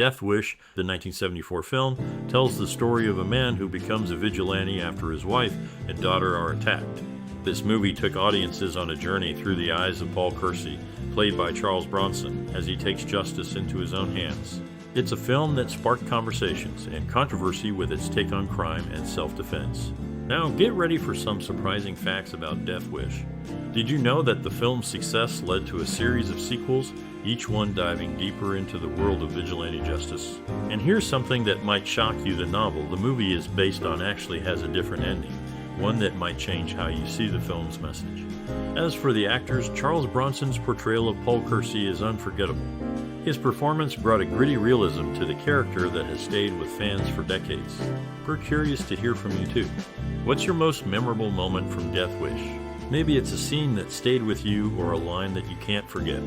Death Wish, the 1974 film, tells the story of a man who becomes a vigilante after his wife and daughter are attacked. This movie took audiences on a journey through the eyes of Paul Kersey, played by Charles Bronson, as he takes justice into his own hands. It's a film that sparked conversations and controversy with its take on crime and self-defense. Now get ready for some surprising facts about Death Wish. Did you know that the film's success led to a series of sequels, each one diving deeper into the world of vigilante justice? And here's something that might shock you: the novel the movie is based on actually has a different ending, one that might change how you see the film's message. As for the actors, Charles Bronson's portrayal of Paul Kersey is unforgettable. His performance brought a gritty realism to the character that has stayed with fans for decades. We're curious to hear from you too. What's your most memorable moment from Death Wish? Maybe it's a scene that stayed with you or a line that you can't forget.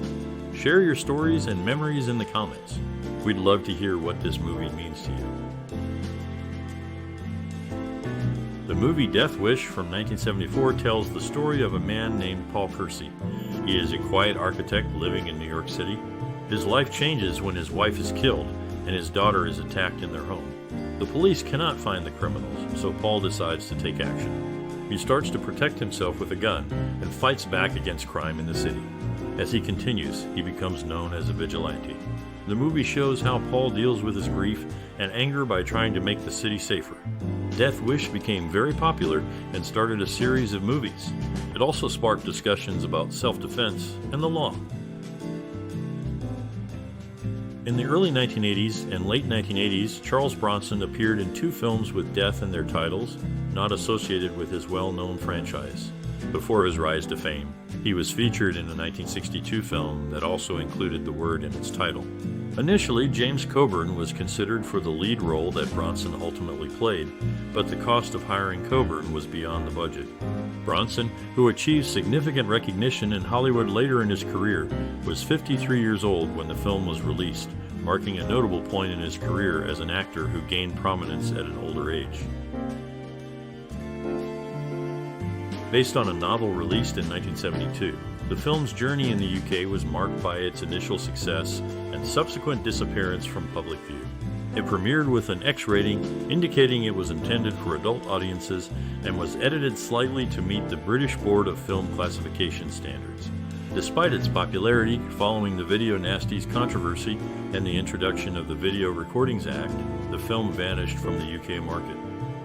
Share your stories and memories in the comments. We'd love to hear what this movie means to you. The movie Death Wish from 1974 tells the story of a man named Paul Kersey. He is a quiet architect living in New York City. His life changes when his wife is killed and his daughter is attacked in their home. The police cannot find the criminals, so Paul decides to take action. He starts to protect himself with a gun and fights back against crime in the city. As he continues, he becomes known as a vigilante. The movie shows how Paul deals with his grief and anger by trying to make the city safer. Death Wish became very popular and started a series of movies. It also sparked discussions about self-defense and the law. In the early 1980s and late 1980s, Charles Bronson appeared in 2 films with death in their titles, not associated with his well-known franchise. Before his rise to fame, he was featured in a 1962 film that also included the word in its title. Initially, James Coburn was considered for the lead role that Bronson ultimately played, but the cost of hiring Coburn was beyond the budget. Bronson, who achieved significant recognition in Hollywood later in his career, was 53 years old when the film was released, marking a notable point in his career as an actor who gained prominence at an older age. Based on a novel released in 1972, the film's journey in the UK was marked by its initial success and subsequent disappearance from public view. It premiered with an X rating, indicating it was intended for adult audiences, and was edited slightly to meet the British Board of Film Classification standards. Despite its popularity, following the Video Nasties controversy and the introduction of the Video Recordings Act, the film vanished from the UK market.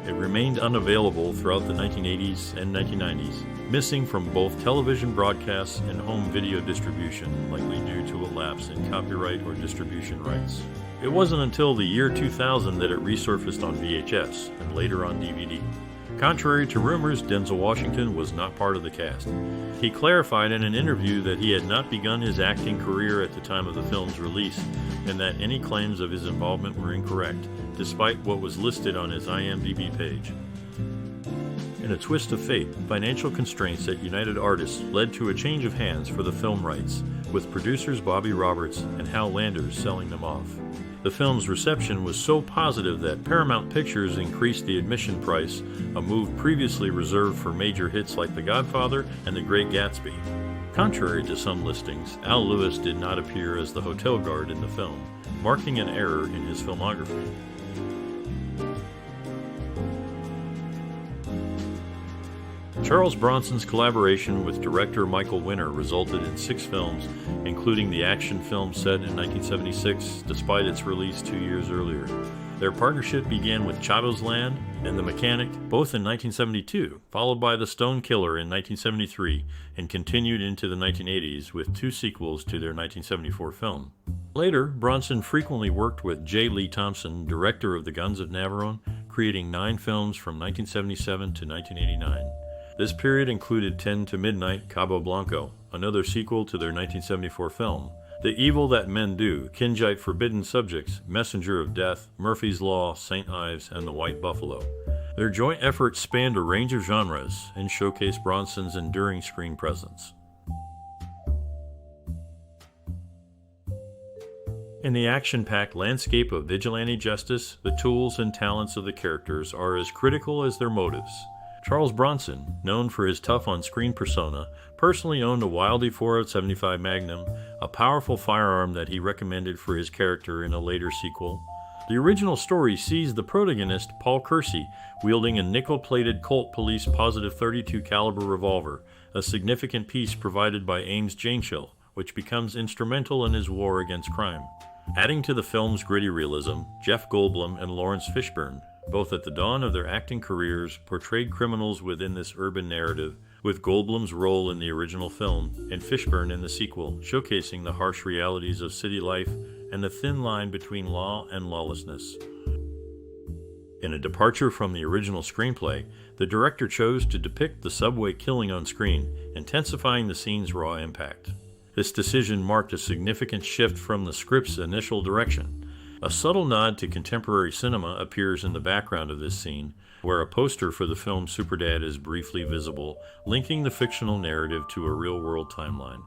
It remained unavailable throughout the 1980s and 1990s, missing from both television broadcasts and home video distribution, likely due to a lapse in copyright or distribution rights. It wasn't until the year 2000 that it resurfaced on VHS and later on DVD. Contrary to rumors, Denzel Washington was not part of the cast. He clarified in an interview that he had not begun his acting career at the time of the film's release, and that any claims of his involvement were incorrect, despite what was listed on his IMDb page. In a twist of fate, financial constraints at United Artists led to a change of hands for the film rights, with producers Bobby Roberts and Hal Landers selling them off. The film's reception was so positive that Paramount Pictures increased the admission price, a move previously reserved for major hits like The Godfather and The Great Gatsby. Contrary to some listings, Al Lewis did not appear as the hotel guard in the film, marking an error in his filmography. Charles Bronson's collaboration with director Michael Winner resulted in 6 films, including the action film set in 1976, despite its release 2 years earlier. Their partnership began with Chato's Land and The Mechanic, both in 1972, followed by The Stone Killer in 1973, and continued into the 1980s with 2 sequels to their 1974 film. Later, Bronson frequently worked with J. Lee Thompson, director of The Guns of Navarone, creating 9 films from 1977 to 1989. This period included 10 to Midnight, Cabo Blanco, another sequel to their 1974 film, The Evil That Men Do, Kinjite Forbidden Subjects, Messenger of Death, Murphy's Law, St. Ives, and The White Buffalo. Their joint efforts spanned a range of genres and showcased Bronson's enduring screen presence. In the action-packed landscape of vigilante justice, the tools and talents of the characters are as critical as their motives. Charles Bronson, known for his tough on-screen persona, personally owned a Wildey .475 Magnum, a powerful firearm that he recommended for his character in a later sequel. The original story sees the protagonist, Paul Kersey, wielding a nickel-plated Colt Police positive .32 caliber revolver, a significant piece provided by Ives Jainchill, which becomes instrumental in his war against crime. Adding to the film's gritty realism, Jeff Goldblum and Lawrence Fishburne, both at the dawn of their acting careers, portrayed criminals within this urban narrative, with Goldblum's role in the original film and Fishburne in the sequel, showcasing the harsh realities of city life and the thin line between law and lawlessness. In a departure from the original screenplay, the director chose to depict the subway killing on screen, intensifying the scene's raw impact. This decision marked a significant shift from the script's initial direction. A subtle nod to contemporary cinema appears in the background of this scene, where a poster for the film Superdad is briefly visible, linking the fictional narrative to a real-world timeline.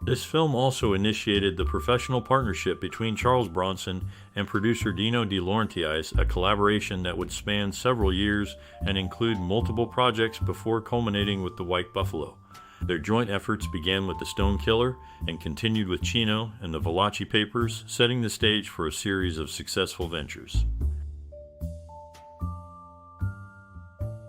This film also initiated the professional partnership between Charles Bronson and producer Dino De Laurentiis, a collaboration that would span several years and include multiple projects before culminating with The White Buffalo. Their joint efforts began with The Stone Killer and continued with Chino and The Valachi Papers, setting the stage for a series of successful ventures.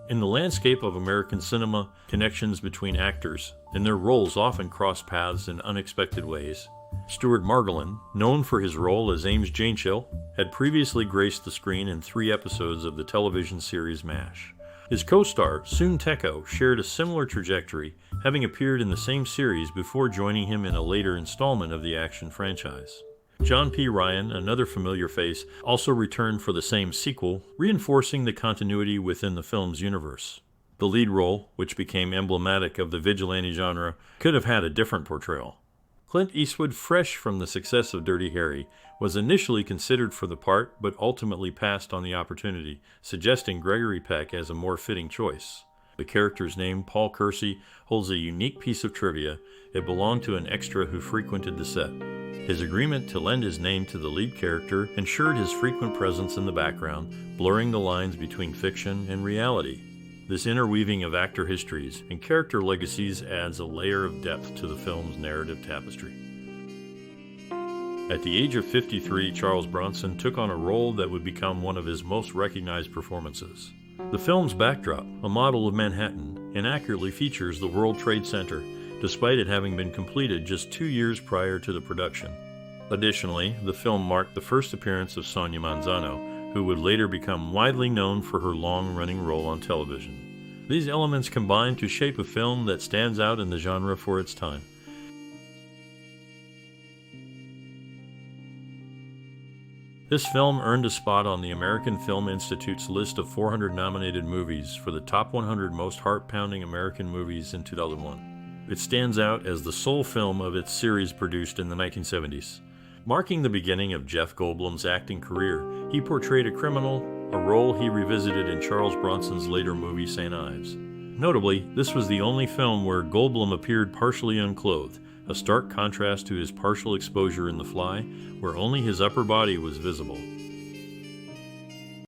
In the landscape of American cinema, connections between actors and their roles often cross paths in unexpected ways. Stuart Margolin, known for his role as Ives Jainchill, had previously graced the screen in 3 episodes of the television series MASH. His co-star, Soon Teko, shared a similar trajectory, having appeared in the same series before joining him in a later installment of the action franchise. John P. Ryan, another familiar face, also returned for the same sequel, reinforcing the continuity within the film's universe. The lead role, which became emblematic of the vigilante genre, could have had a different portrayal. Clint Eastwood, fresh from the success of Dirty Harry, was initially considered for the part but ultimately passed on the opportunity, suggesting Gregory Peck as a more fitting choice. The character's name, Paul Kersey, holds a unique piece of trivia. It belonged to an extra who frequented the set. His agreement to lend his name to the lead character ensured his frequent presence in the background, blurring the lines between fiction and reality. This interweaving of actor histories and character legacies adds a layer of depth to the film's narrative tapestry. At the age of 53, Charles Bronson took on a role that would become one of his most recognized performances. The film's backdrop, a model of Manhattan, inaccurately features the World Trade Center, despite it having been completed just 2 years prior to the production. Additionally, the film marked the first appearance of Sonia Manzano, who would later become widely known for her long-running role on television. These elements combine to shape a film that stands out in the genre for its time. This film earned a spot on the American Film Institute's list of 400 nominated movies for the top 100 most heart-pounding American movies in 2001. It stands out as the sole film of its series produced in the 1970s. Marking the beginning of Jeff Goldblum's acting career, he portrayed a criminal, a role he revisited in Charles Bronson's later movie St. Ives. Notably, this was the only film where Goldblum appeared partially unclothed, a stark contrast to his partial exposure in The Fly, where only his upper body was visible.